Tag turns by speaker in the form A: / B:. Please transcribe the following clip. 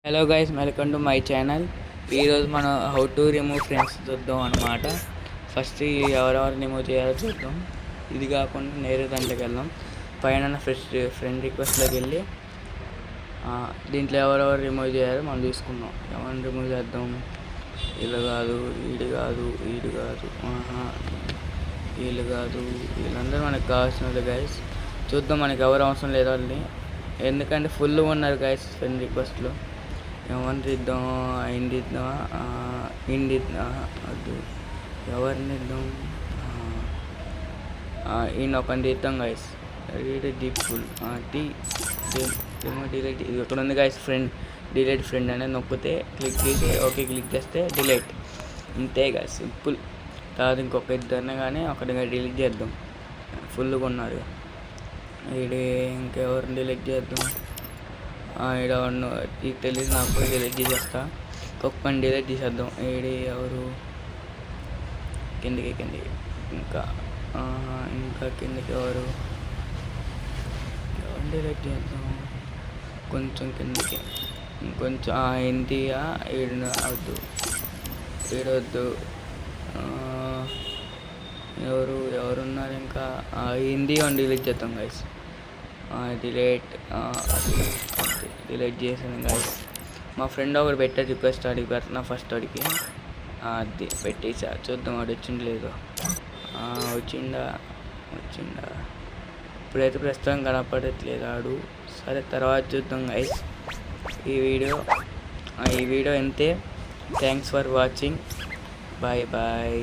A: Hello guys, welcome to my channel. ఈరోజు మనం how to remove friends చూద్దాం అనమాట. ఫస్ట్ ఎవరెవరు రిమూవ్ చేయాలో చూద్దాం. ఇది కాకుండా నేరే దాంట్లోకి వెళ్దాం. పైన ఫ్రెండ్ రిక్వెస్ట్లోకి వెళ్ళి దీంట్లో ఎవరెవరు రిమూవ్ చేయాలో మనం చూసుకుందాం. ఎవరిని రిమూవ్ చేద్దాం? వీళ్ళు కాదు, వీడు కాదు, వీడు కాదు, వీళ్ళు కాదు, వీళ్ళందరూ మనకు కావాల్సిన గైస్. చూద్దాం మనకి ఎవరు అవసరం లేదు వాళ్ళని, ఎందుకంటే ఫుల్ ఉన్నారు గైస్ ఫ్రెండ్ రిక్వెస్ట్లో. ఎవరిని ఇద్దాం? అయింది ఇద్దాం, ఇండి వద్దు. ఎవరిని ఇద్దాం? ఈయన ఒకరిని ఇద్దాం గైస్. Deep full delete. ఇది ఒకటి ఉంది గైస్, ఫ్రెండ్ డిలీట్ ఫ్రెండ్ అనేది నొక్కితే క్లిక్ చేసి ఓకే క్లిక్ చేస్తే డిలీట్. అంతే గైస్, సింపుల్. తర్వాత ఇంకొక ఇద్దరిని కానీ ఒకటిగా డిలీట్ చేద్దాం. ఫుల్గా ఉన్నారు. ఇది ఇంకెవరిని డిలీట్ చేద్దాం? ఈడ ఇది తెలియదు నాకు, డిలీట్ చేసేస్తా. ఒక్కని డిలీట్ చేసేద్దాం. ఏడి ఎవరు? కిందికి ఇంకా కిందికి ఎవరు డిలీట్ చేద్దాం? కొంచెం కిందికి, ఇంకొంచెం ఇండియా వద్దు, ఈడొద్దు. ఎవరున్నారు ఇంకా? హిందీ అని డిలీట్ చేద్దాం గైస్. డిలీట్ చేసాను గైస్. మా ఫ్రెండ్ ఒకటి పెట్టాడు రిక్వెస్ట్, అడిగి పెడుతున్నా ఫస్ట్ అడిగి. అది పెట్టేసా, చూద్దాం వాడు వచ్చింది లేదో. వచ్చిండా? ఇప్పుడైతే ప్రస్తుతం కనపడట్లేదు ఆడు. సరే తర్వాత చూద్దాం గైస్. ఈ వీడియో అంతే. Thanks for watching. Bye bye.